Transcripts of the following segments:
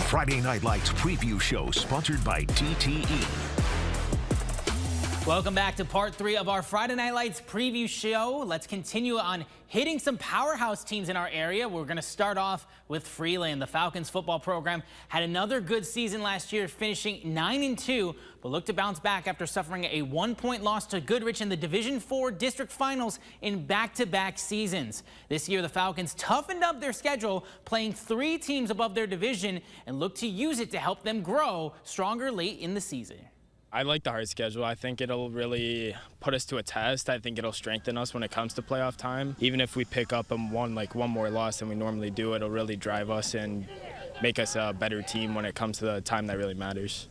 Friday Night Lights preview show sponsored by DTE. Welcome back to part 3 of our Friday Night Lights preview show. Let's continue on hitting some powerhouse teams in our area. We're going to start off with Freeland. The Falcons football program had another good season last year, finishing 9-2, but looked to bounce back after suffering a 1-point loss to Goodrich in the Division IV district finals in back-to-back seasons. This year, the Falcons toughened up their schedule, playing 3 teams above their division, and look to use it to help them grow stronger late in the season. I like the hard schedule. I think it'll really put us to a test. I think it'll strengthen us when it comes to playoff time. Even if we pick up one more loss than we normally do, it'll really drive us and make us a better team when it comes to the time that really matters.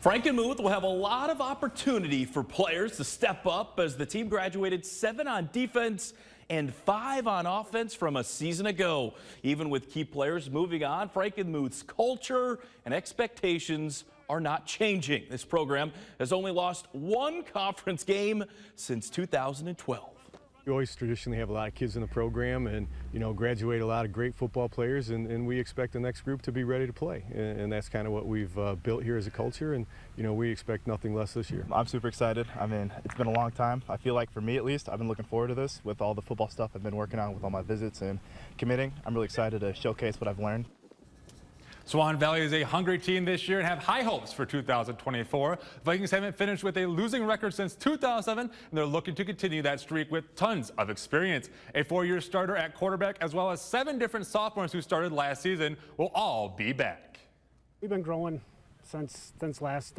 Frankenmuth will have a lot of opportunity for players to step up as the team graduated 7 on defense and 5 on offense from a season ago. Even with key players moving on, Frankenmuth's culture and expectations are not changing. This program has only lost 1 conference game since 2012. We always traditionally have a lot of kids in the program and, graduate a lot of great football players, and we expect the next group to be ready to play. And that's kind of what we've built here as a culture, and, we expect nothing less this year. I'm super excited. I mean, it's been a long time. I feel like for me at least, I've been looking forward to this with all the football stuff I've been working on with all my visits and committing. I'm really excited to showcase what I've learned. Swan Valley is a hungry team this year and have high hopes for 2024. Vikings haven't finished with a losing record since 2007, and they're looking to continue that streak with tons of experience. A 4-year starter at quarterback, as well as 7 different sophomores who started last season, will all be back. We've been growing since last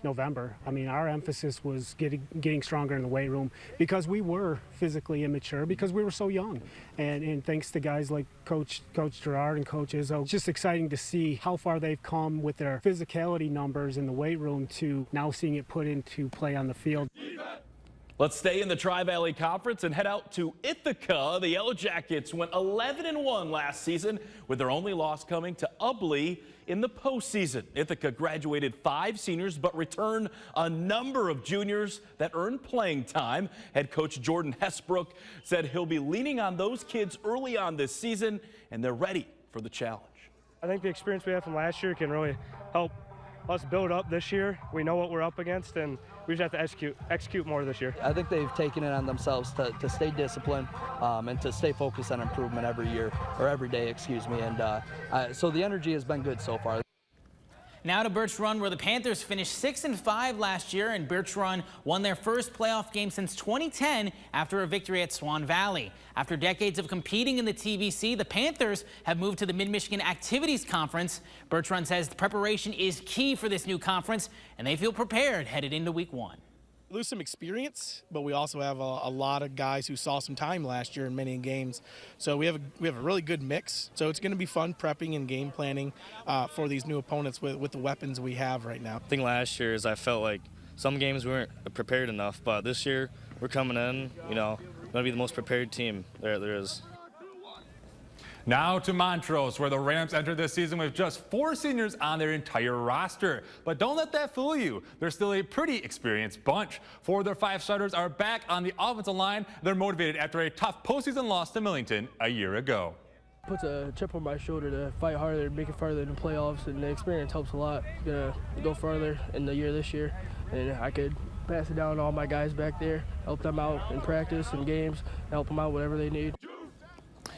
November. I mean, our emphasis was getting stronger in the weight room because we were physically immature, because we were so young. And thanks to guys like Coach Gerard and Coach Izzo, it's just exciting to see how far they've come with their physicality numbers in the weight room to now seeing it put into play on the field. Let's stay in the Tri-Valley Conference and head out to Ithaca. The Yellow Jackets went 11-1 last season, with their only loss coming to Ubly in the postseason. Ithaca graduated 5 seniors, but returned a number of juniors that earned playing time. Head coach Jordan Hesbrook said he'll be leaning on those kids early on this season, and they're ready for the challenge. I think the experience we had from last year can really help us build up this year. We know what we're up against, and we just have to execute more this year. I think they've taken it on themselves to stay disciplined and to stay focused on improvement every year, or every day, excuse me. And so the energy has been good so far. Now to Birch Run, where the Panthers finished 6-5 last year, and Birch Run won their first playoff game since 2010 after a victory at Swan Valley. After decades of competing in the TVC, the Panthers have moved to the Mid-Michigan Activities Conference. Birch Run says the preparation is key for this new conference, and they feel prepared headed into week 1. Lose some experience, but we also have a lot of guys who saw some time last year in many games. So we have a really good mix. So it's going to be fun prepping and game planning for these new opponents with the weapons we have right now. The thing last year is I felt like some games we weren't prepared enough, but this year we're coming in, going to be the most prepared team there is. Now to Montrose, where the Rams entered this season with just 4 seniors on their entire roster. But don't let that fool you. They're still a pretty experienced bunch. 4 of their 5 starters are back on the offensive line. They're motivated after a tough postseason loss to Millington a year ago. Puts a chip on my shoulder to fight harder, make it farther in the playoffs, and the experience helps a lot. Gonna go farther in the year this year, and I could pass it down to all my guys back there, help them out in practice and games, help them out whatever they need.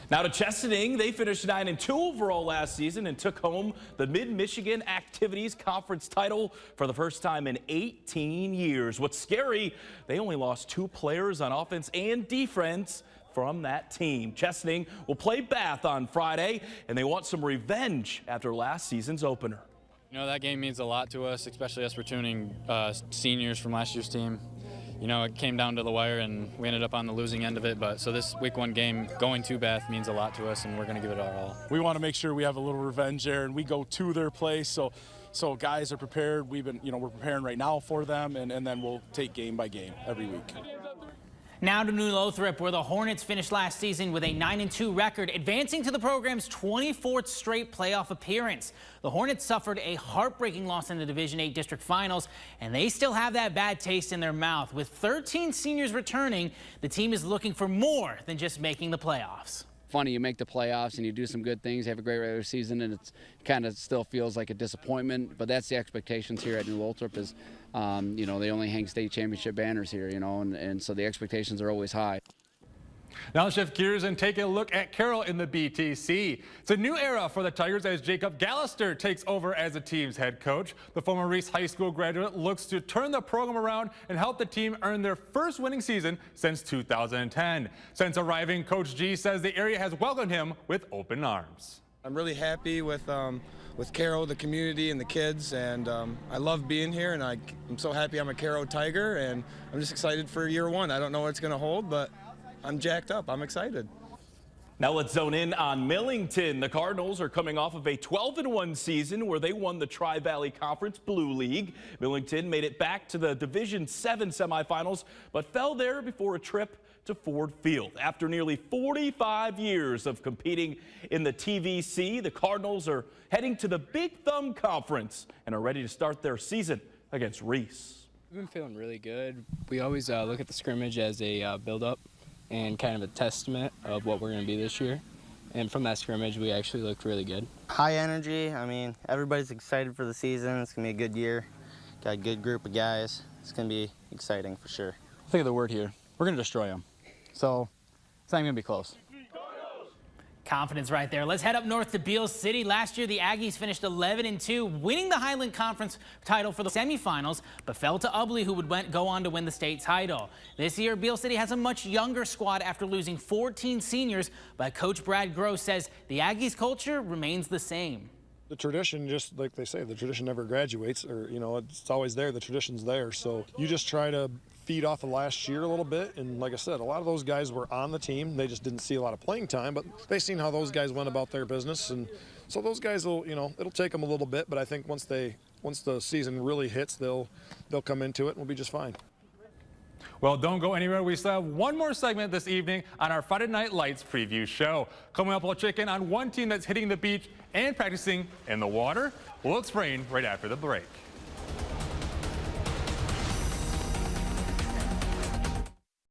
Now to Chesaning, they finished 9-2 overall last season and took home the Mid-Michigan Activities Conference title for the first time in 18 years. What's scary, they only lost 2 players on offense and defense from that team. Chesaning will play Bath on Friday, and they want some revenge after last season's opener. That game means a lot to us, especially us returning seniors from last year's team. It came down to the wire, and we ended up on the losing end of it. So this week 1 game going to Bath means a lot to us, and we're going to give it our all. We want to make sure we have a little revenge there, and we go to their place. So guys are prepared. We're preparing right now for them, and then we'll take game by game every week. Now to New Lothrop, where the Hornets finished last season with a 9-2 record, advancing to the program's 24th straight playoff appearance. The Hornets suffered a heartbreaking loss in the Division VIII district finals, and they still have that bad taste in their mouth. With 13 seniors returning, the team is looking for more than just making the playoffs. funny. You make the playoffs and you do some good things, have a great regular season, and it's kind of still feels like a disappointment. But that's the expectations here at New Lothrop is, you know, they only hang state championship banners here, you know, and so the expectations are always high. Now let's shift gears and take a look at Caro in the BTC. It's a new era for the Tigers as Jacob Gallister takes over as the team's head coach. The former Reese High School graduate looks to turn the program around and help the team earn their first winning season since 2010. Since arriving, Coach G says the area has welcomed him with open arms. I'm really happy with Caro, the community, and the kids, and I love being here, and I'm so happy I'm a Caro Tiger, and I'm just excited for year one. I don't know what it's going to hold, but I'm jacked up. I'm excited. Now let's zone in on Millington. The Cardinals are coming off of a 12-1 season where they won the Tri-Valley Conference Blue League. Millington made it back to the Division 7 semifinals, but fell there before a trip to Ford Field. After nearly 45 years of competing in the TVC, the Cardinals are heading to the Big Thumb Conference and are ready to start their season against Reese. We've been feeling really good. We always look at the scrimmage as a build-up and kind of a testament of what we're going to be this year. And from that scrimmage, we actually looked really good. High energy. I mean, everybody's excited for the season. It's going to be a good year. Got a good group of guys. It's going to be exciting for sure. Think of the word here. We're going to destroy them. So it's not even going to be close. Confidence right there. Let's head up north to Beal City. Last year, the Aggies finished 11-2, winning the Highland Conference title for the semifinals, but fell to Ubley, who would go on to win the state title. This year, Beal City has a much younger squad after losing 14 seniors, but Coach Brad Gross says the Aggies culture remains the same. The tradition, just like they say, the tradition never graduates, or, you know, it's always there. The tradition's there. So you just try to feed off of last year a little bit. And like I said, a lot of those guys were on the team. They just didn't see a lot of playing time, but they seen how those guys went about their business. And so those guys will, you know, it'll take them a little bit, but I think once the season really hits, they'll come into it and we'll be just fine. Well, don't go anywhere. We still have one more segment this evening on our Friday Night Lights preview show. Coming up, we'll check in on one team that's hitting the beach and practicing in the water. We'll explain right after the break.